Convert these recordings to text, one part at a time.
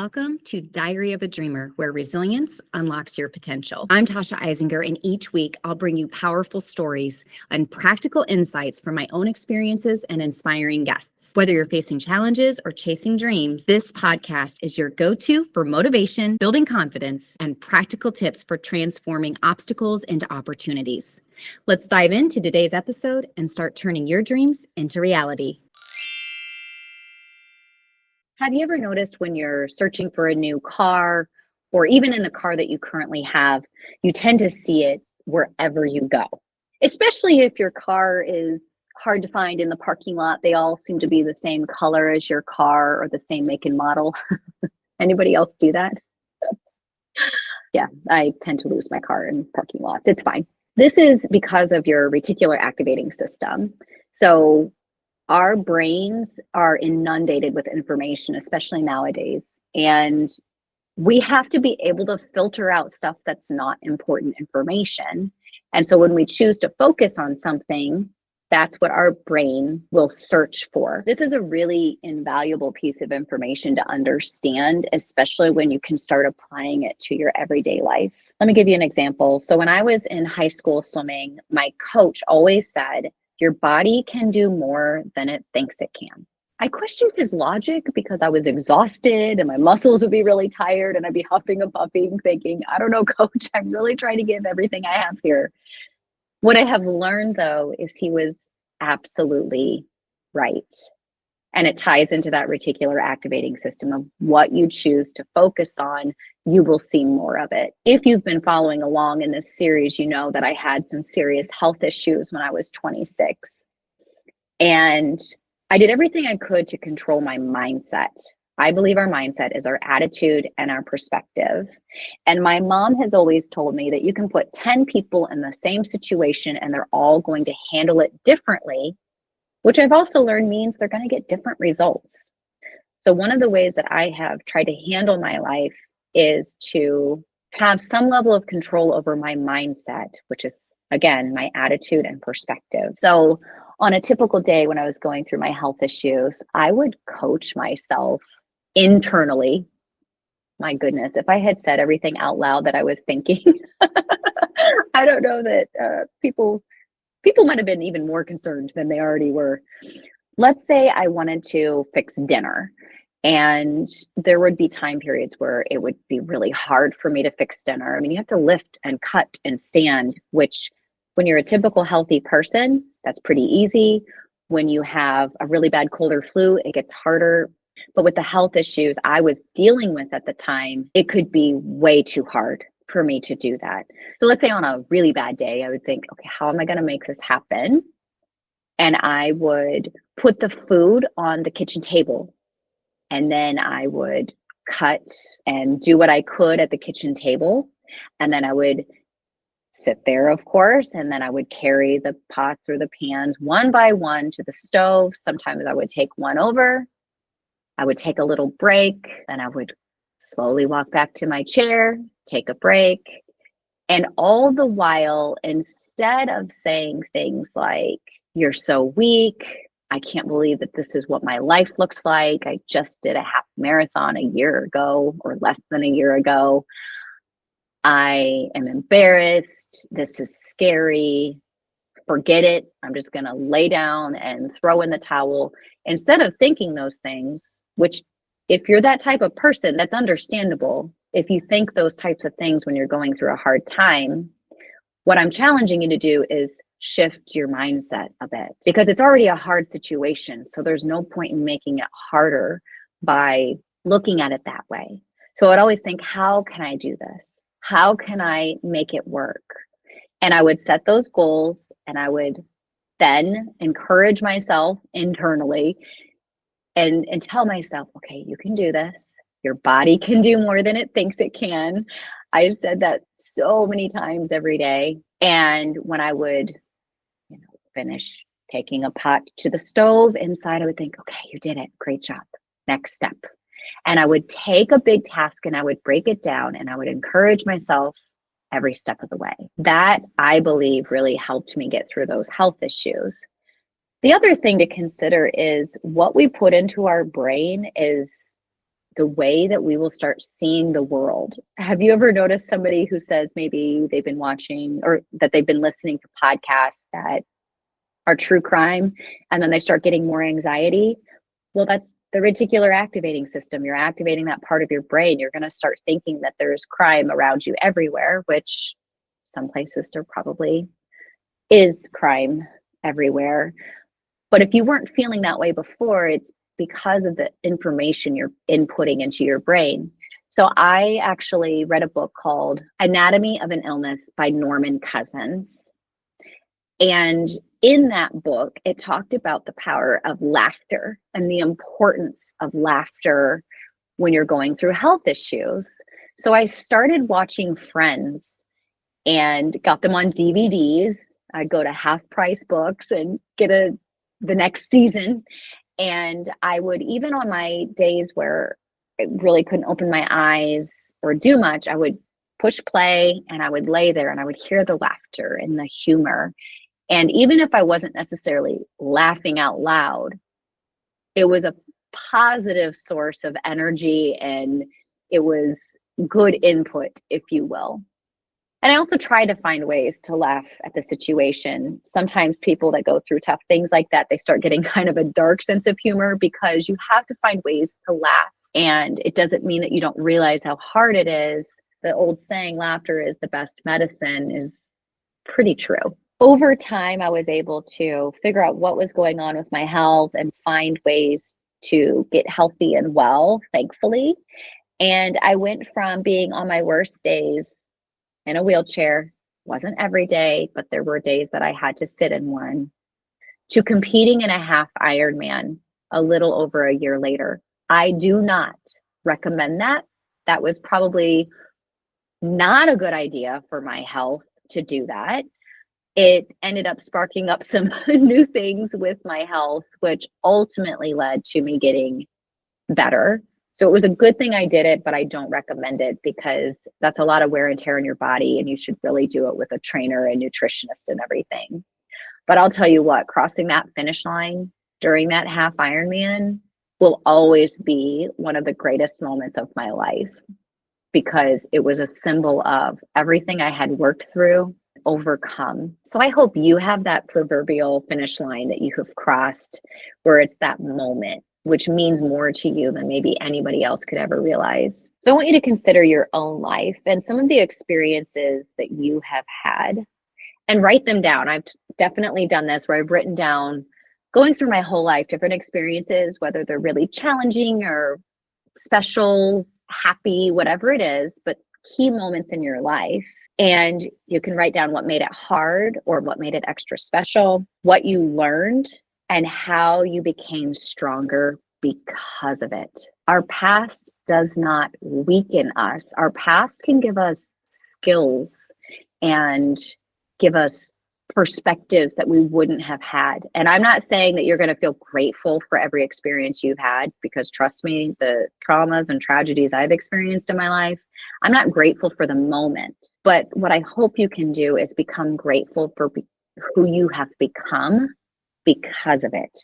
Welcome to Diary of a Dreamer, where resilience unlocks your potential. I'm Tasha Eizinger, and each week I'll bring you powerful stories and practical insights from my own experiences and inspiring guests. Whether you're facing challenges or chasing dreams, this podcast is your go-to for motivation, building confidence, and practical tips for transforming obstacles into opportunities. Let's dive into today's episode and start turning your dreams into reality. Have you ever noticed when you're searching for a new car, or even in the car that you currently have, you tend to see it wherever you go? Especially if your car is hard to find in the parking lot. They all seem to be the same color as your car or the same make and model. Anybody else do that? Yeah, I tend to lose my car in parking lots. It's fine. This is because of your reticular activating system. So our brains are inundated with information, especially nowadays. And we have to be able to filter out stuff that's not important information. And so when we choose to focus on something, that's what our brain will search for. This is a really invaluable piece of information to understand, especially when you can start applying it to your everyday life. Let me give you an example. So when I was in high school swimming, my coach always said, your body can do more than it thinks it can. I questioned his logic because I was exhausted and my muscles would be really tired and I'd be huffing and puffing thinking, I don't know, coach, I'm really trying to give everything I have here. What I have learned though, is he was absolutely right. And it ties into that reticular activating system of what you choose to focus on, you will see more of it. If you've been following along in this series, you know that I had some serious health issues when I was 26. And I did everything I could to control my mindset. I believe our mindset is our attitude and our perspective. And my mom has always told me that you can put 10 people in the same situation and they're all going to handle it differently, which I've also learned means they're going to get different results. So one of the ways that I have tried to handle my life is to have some level of control over my mindset, which is, again, my attitude and perspective. So on a typical day when I was going through my health issues, I would coach myself internally. My goodness, if I had said everything out loud that I was thinking, I don't know that people might have been even more concerned than they already were. Let's say I wanted to fix dinner, and there would be time periods where it would be really hard for me to fix dinner. I mean, you have to lift and cut and stand, which when you're a typical healthy person, that's pretty easy. When you have a really bad cold or flu, it gets harder. But with the health issues I was dealing with at the time, it could be way too hard for me to do that. So let's say on a really bad day, I would think, okay, how am I going to make this happen? And I would put the food on the kitchen table, and then I would cut and do what I could at the kitchen table. And then I would sit there, of course, and then I would carry the pots or the pans one by one to the stove. Sometimes I would take one over. I would take a little break, then I would slowly walk back to my chair, take a break. And all the while, instead of saying things like, you're so weak, I can't believe that this is what my life looks like, I just did a half marathon a year ago or less than a year ago, I am embarrassed, this is scary, forget it, I'm just going to lay down and throw in the towel. Instead of thinking those things, which if you're that type of person, that's understandable. If you think those types of things when you're going through a hard time, what I'm challenging you to do is shift your mindset a bit, because it's already a hard situation. So there's no point in making it harder by looking at it that way. So I'd always think, how can I do this? How can I make it work? And I would set those goals, and I would then encourage myself internally and tell myself, okay, you can do this. Your body can do more than it thinks it can. I've said that so many times every day. And when I would, finish taking a pot to the stove inside, I would think, okay, you did it. Great job. Next step. And I would take a big task and I would break it down, and I would encourage myself every step of the way. That, I believe, really helped me get through those health issues. The other thing to consider is what we put into our brain is the way that we will start seeing the world. Have you ever noticed somebody who says maybe they've been watching or that they've been listening to podcasts that are true crime, and then they start getting more anxiety? Well, that's the reticular activating system. You're activating that part of your brain. You're going to start thinking that there's crime around you everywhere, which some places there probably is crime everywhere. But if you weren't feeling that way before, it's because of the information you're inputting into your brain. So I actually read a book called Anatomy of an Illness by Norman Cousins. And in that book, it talked about the power of laughter and the importance of laughter when you're going through health issues. So I started watching Friends and got them on DVDs. I'd go to Half Price Books and get the next season. And I would, even on my days where I really couldn't open my eyes or do much, I would push play and I would lay there and I would hear the laughter and the humor. And even if I wasn't necessarily laughing out loud, it was a positive source of energy and it was good input, if you will. And I also try to find ways to laugh at the situation. Sometimes people that go through tough things like that, they start getting kind of a dark sense of humor because you have to find ways to laugh. And it doesn't mean that you don't realize how hard it is. The old saying, laughter is the best medicine, is pretty true. Over time, I was able to figure out what was going on with my health and find ways to get healthy and well, thankfully. And I went from being on my worst days in a wheelchair, wasn't every day, but there were days that I had to sit in one, to competing in a half Ironman a little over a year later. I do not recommend that. That was probably not a good idea for my health to do that. It ended up sparking up some new things with my health, which ultimately led to me getting better. So it was a good thing I did it, but I don't recommend it because that's a lot of wear and tear in your body, and you should really do it with a trainer and nutritionist and everything. But I'll tell you what, crossing that finish line during that half Ironman will always be one of the greatest moments of my life because it was a symbol of everything I had worked through, overcome. So I hope you have that proverbial finish line that you have crossed where it's that moment, which means more to you than maybe anybody else could ever realize. So I want you to consider your own life and some of the experiences that you have had and write them down. I've definitely done this where I've written down, going through my whole life, different experiences, whether they're really challenging or special, happy, whatever it is, but key moments in your life. And you can write down what made it hard or what made it extra special, what you learned, and how you became stronger because of it. Our past does not weaken us. Our past can give us skills and give us perspectives that we wouldn't have had. And I'm not saying that you're going to feel grateful for every experience you've had, because trust me, the traumas and tragedies I've experienced in my life, I'm not grateful for the moment. But what I hope you can do is become grateful for who you have become because of it.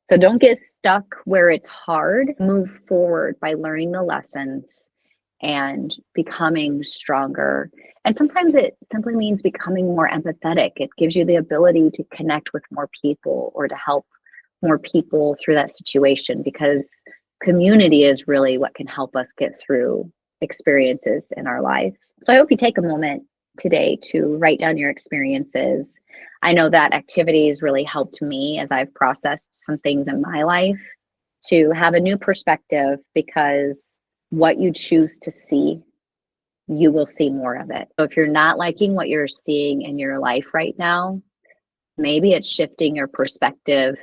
So don't get stuck where it's hard. Move forward by learning the lessons and becoming stronger. And sometimes it simply means becoming more empathetic. It gives you the ability to connect with more people or to help more people through that situation, because community is really what can help us get through experiences in our life. So I hope you take a moment today to write down your experiences. I know that activity has really helped me as I've processed some things in my life to have a new perspective, because what you choose to see, you will see more of it. So if you're not liking what you're seeing in your life right now, maybe it's shifting your perspective,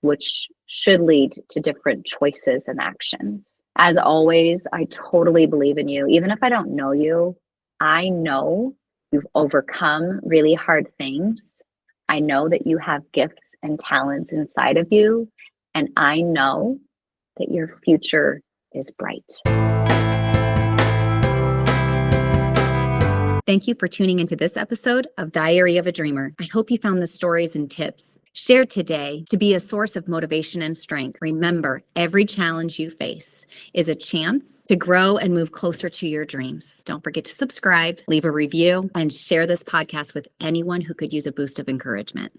which should lead to different choices and actions. As always, I totally believe in you. Even if I don't know you, I know you've overcome really hard things. I know that you have gifts and talents inside of you, and I know that your future is bright. Thank you for tuning into this episode of Diary of a Dreamer. I hope you found the stories and tips shared today to be a source of motivation and strength. Remember, every challenge you face is a chance to grow and move closer to your dreams. Don't forget to subscribe, leave a review, and share this podcast with anyone who could use a boost of encouragement.